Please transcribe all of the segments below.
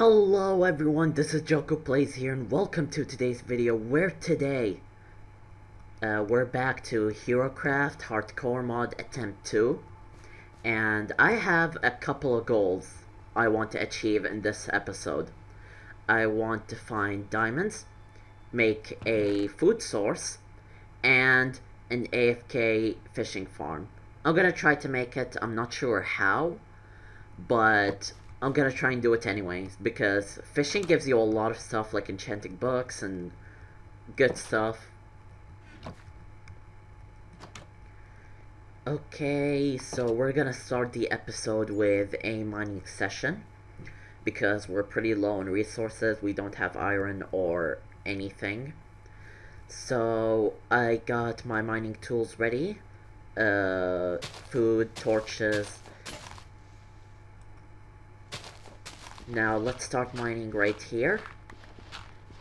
Hello everyone, this is JokoPlayz here and welcome to today's video where today we're back to Herocraft Hardcore Mod Attempt 2 and I have a couple of goals I want to achieve in this episode. I want to find diamonds, make a food source, and an AFK fishing farm. I'm gonna try to make it, I'm not sure how, but I'm gonna try and do it anyways, because fishing gives you a lot of stuff like enchanting books and good stuff. Okay, so we're gonna start the episode with a mining session, because we're pretty low on resources, we don't have iron or anything. So I got my mining tools ready, food, torches. Now let's start mining right here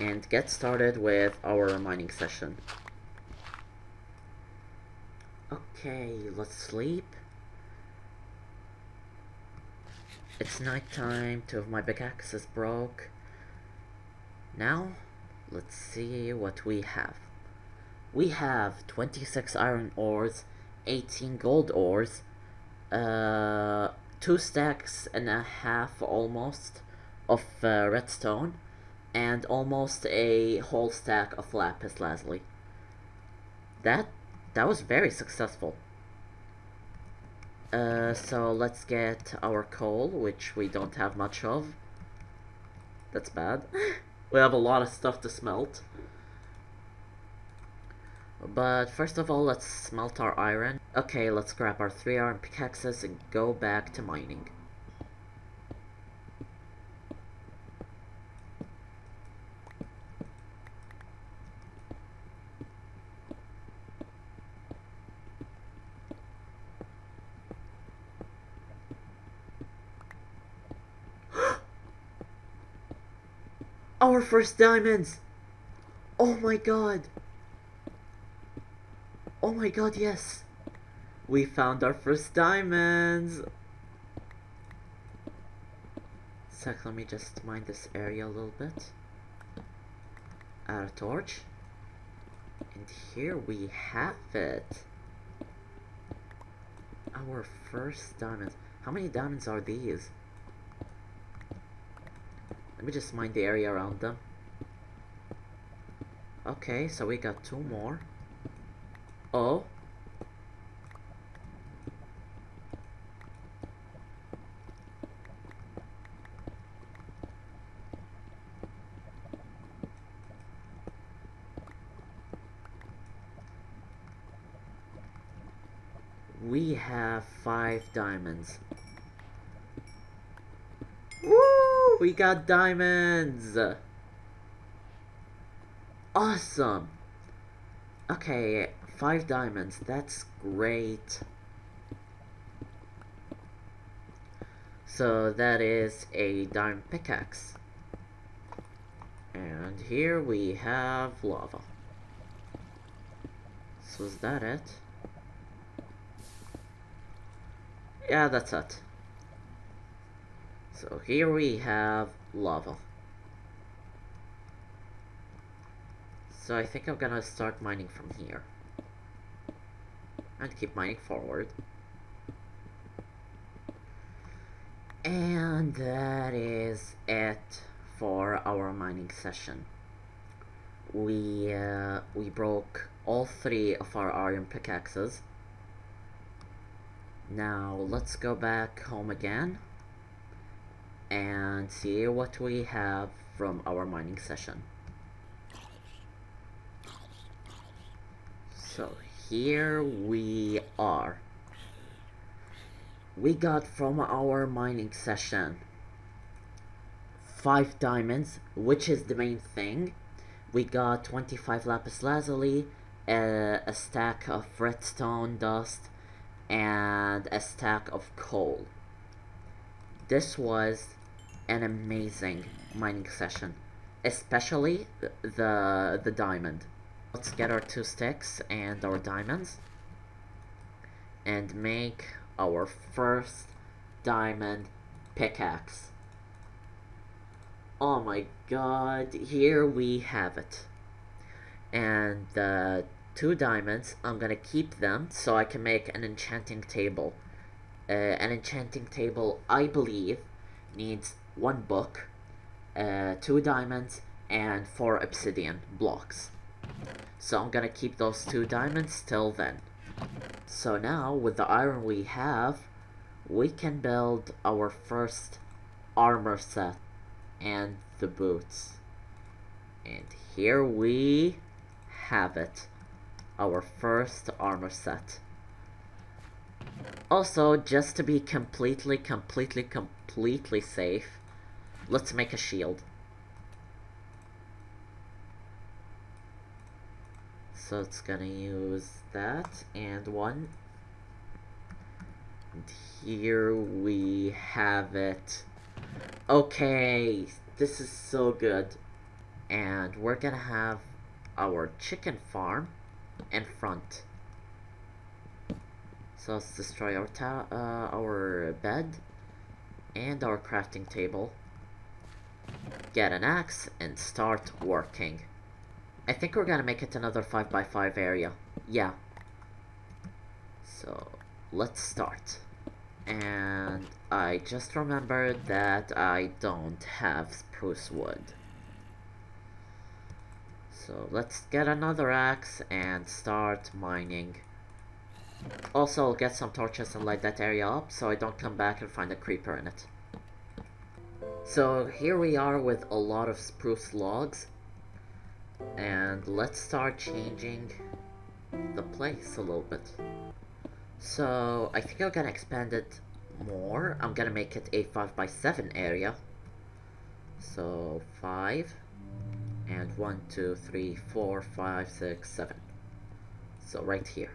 and get started with our mining session. Okay, let's sleep. It's nighttime, two of my pickaxes broke. Now, let's see what we have. We have 26 iron ores, 18 gold ores, 2 stacks and a half almost of redstone, and almost a whole stack of lapis lazuli. That was very successful. So let's get our coal, which we don't have much of. That's bad. We have a lot of stuff to smelt. But first of all, let's smelt our iron. Okay, let's grab our 3 iron pickaxes and go back to mining. Our first diamonds! Oh my god! Oh my god, yes! We found our first diamonds! Sec, let me just mine this area a little bit. Add a torch. And here we have it! Our first diamonds. How many diamonds are these? Let me just mine the area around them. Okay, so we got 2 more. Oh. We have 5 diamonds. Woo! We got diamonds! Awesome! Okay, 5 diamonds, that's great. So that is a diamond pickaxe. And here we have lava. So is that it? Yeah, that's it. So here we have lava. So I think I'm gonna start mining from here. And keep mining forward. And that is it for our mining session. We broke all 3 of our iron pickaxes. Now let's go back home again and see what we have from our mining session. So here we are. We got from our mining session 5 diamonds, which is the main thing. We got 25 lapis lazuli, a stack of redstone dust, and a stack of coal. This was an amazing mining session, especially the diamond. Let's get our 2 sticks and our diamonds and make our first diamond pickaxe. Oh my god, here we have it. And the 2 diamonds, I'm gonna keep them so I can make an enchanting table. An enchanting table, I believe, needs 1 book, 2 diamonds, and 4 obsidian blocks. So I'm gonna keep those 2 diamonds till then. So now, with the iron we have, we can build our first armor set and the boots. And here we have it. Our first armor set. Also, just to be completely safe, let's make a shield. So it's gonna use that and 1. And here we have it. Okay, this is so good. And we're gonna have our chicken farm in front. So let's destroy our bed and our crafting table. Get an axe and start working. I think we're gonna make it another 5x5 area. Yeah. So let's start. And I just remembered that I don't have spruce wood. So let's get another axe and start mining. Also, I'll get some torches and light that area up so I don't come back and find a creeper in it. So here we are with a lot of spruce logs. And let's start changing the place a little bit. So I think I'm gonna expand it more. I'm gonna make it a 5x7 area. So 5 and 1, 2, 3, 4, 5, 6, 7. So right here.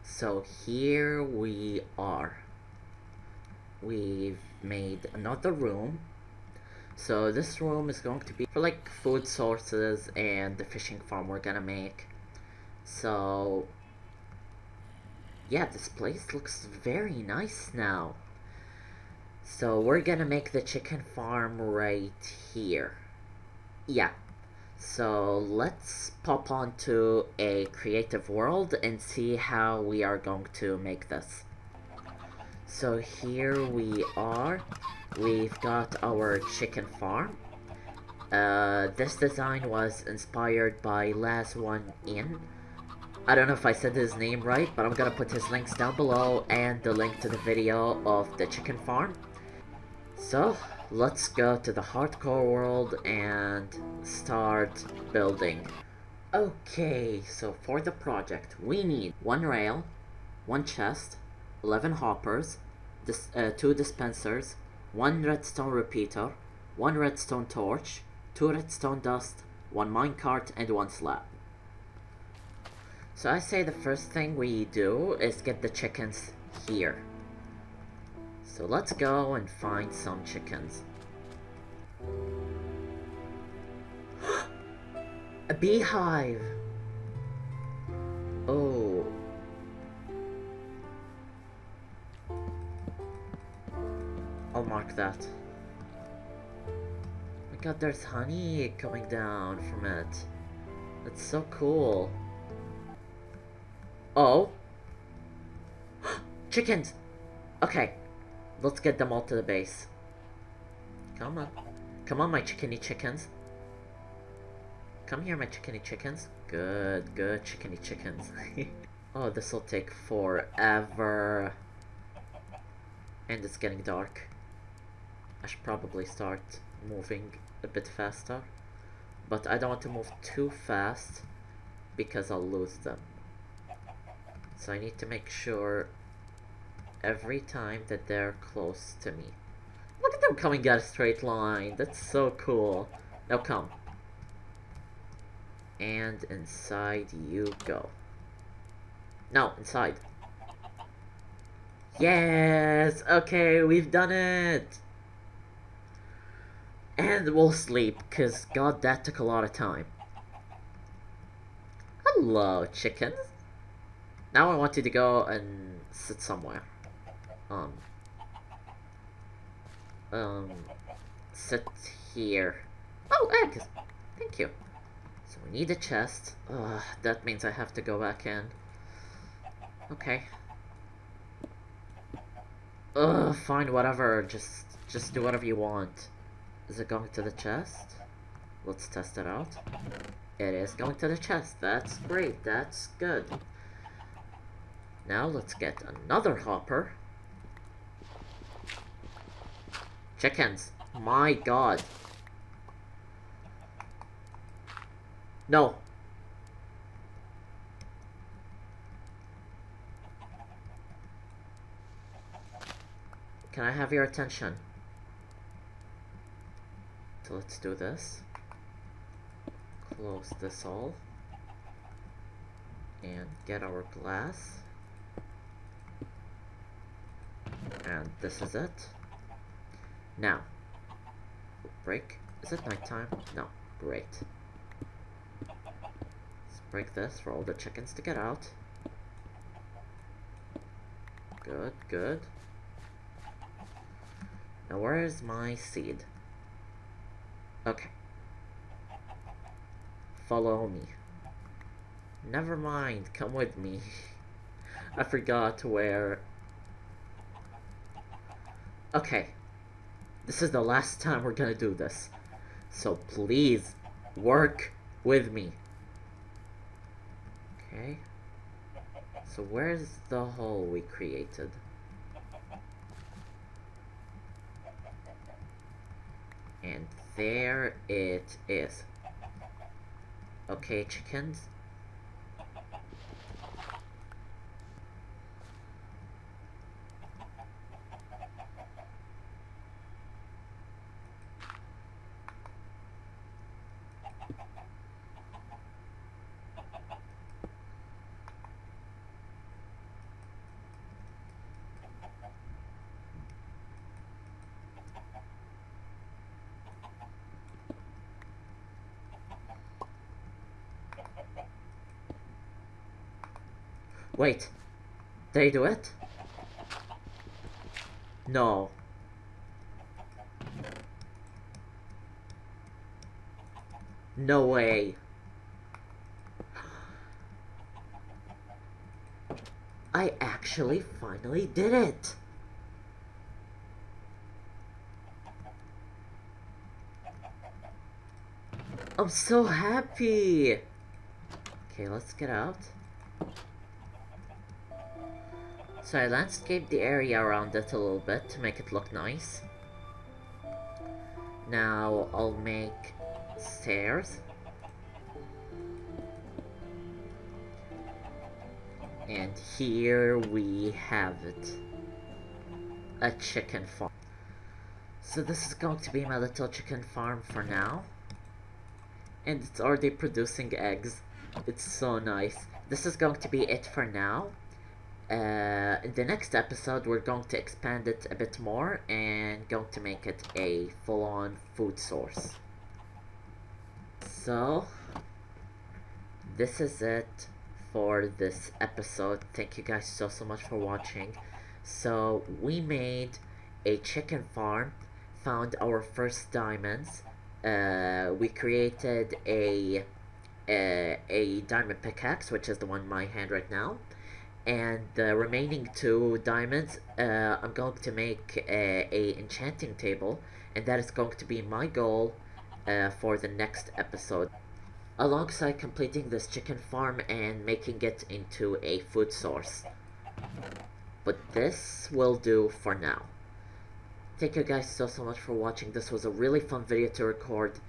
So here we are. We've made another room. So this room is going to be for like food sources and the fishing farm we're gonna make. So yeah, this place looks very nice now. So we're gonna make the chicken farm right here. Yeah. So let's pop onto a creative world and see how we are going to make this. So here we are. We've got our chicken farm. This design was inspired by last one in. I don't know if I said his name right, but I'm gonna put his links down below and the link to the video of the chicken farm. So let's go to the hardcore world and start building. Okay, so for the project we need 1 rail, 1 chest, 11 hoppers, 2 dispensers, 1 redstone repeater, 1 redstone torch, 2 redstone dust, 1 minecart, and 1 slab. So I say the first thing we do is get the chickens here. So let's go and find some chickens. A beehive! Oh. I'll mark that. Oh my god, there's honey coming down from it. That's so cool. Oh. Chickens! Okay. Let's get them all to the base. Come on. Come on, my chickeny chickens. Come here, my chickeny chickens. Good, good chickeny chickens. Oh, this will take forever. And it's getting dark. I should probably start moving a bit faster. But I don't want to move too fast because I'll lose them. So I need to make sure every time that they're close to me. Look at them coming at a straight line. That's so cool. Now come. And inside you go. No, inside. Yes! Okay, we've done it! And we'll sleep, because god, that took a lot of time. Hello, chickens. Now I want you to go and sit somewhere. sit here. Oh, eggs! Thank you. So we need a chest. That means I have to go back in. Okay. Fine, whatever. Just do whatever you want. Is it going to the chest? Let's test it out. It is going to the chest. That's great. That's good. Now let's get another hopper. Chickens. My god. No. Can I have your attention? So let's do this. Close this all. And get our glass. And this is it. Now. Break. Is it nighttime? No. Great. Let's break this for all the chickens to get out. Good, good. Now where is my seed? Okay. Follow me. Never mind, come with me. I forgot where... Okay. This is the last time we're gonna do this. So please, work with me. Okay. So where's the hole we created? And there it is. Okay, chickens. Wait, they do it? No. No way. I actually finally did it. I'm so happy. Okay, let's get out. So I landscaped the area around it a little bit to make it look nice. Now I'll make stairs. And here we have it. A chicken farm. So this is going to be my little chicken farm for now. And it's already producing eggs. It's so nice. This is going to be it for now. In the next episode, we're going to expand it a bit more and going to make it a full-on food source. So, this is it for this episode. Thank you guys so much for watching. So, we made a chicken farm, found our first diamonds. We created a diamond pickaxe, which is the one in my hand right now. And the remaining 2 diamonds, I'm going to make a enchanting table, and that is going to be my goal for the next episode. Alongside completing this chicken farm and making it into a food source. But this will do for now. Thank you guys so much for watching. This was a really fun video to record.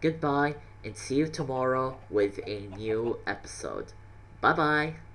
Goodbye, and see you tomorrow with a new episode. Bye bye!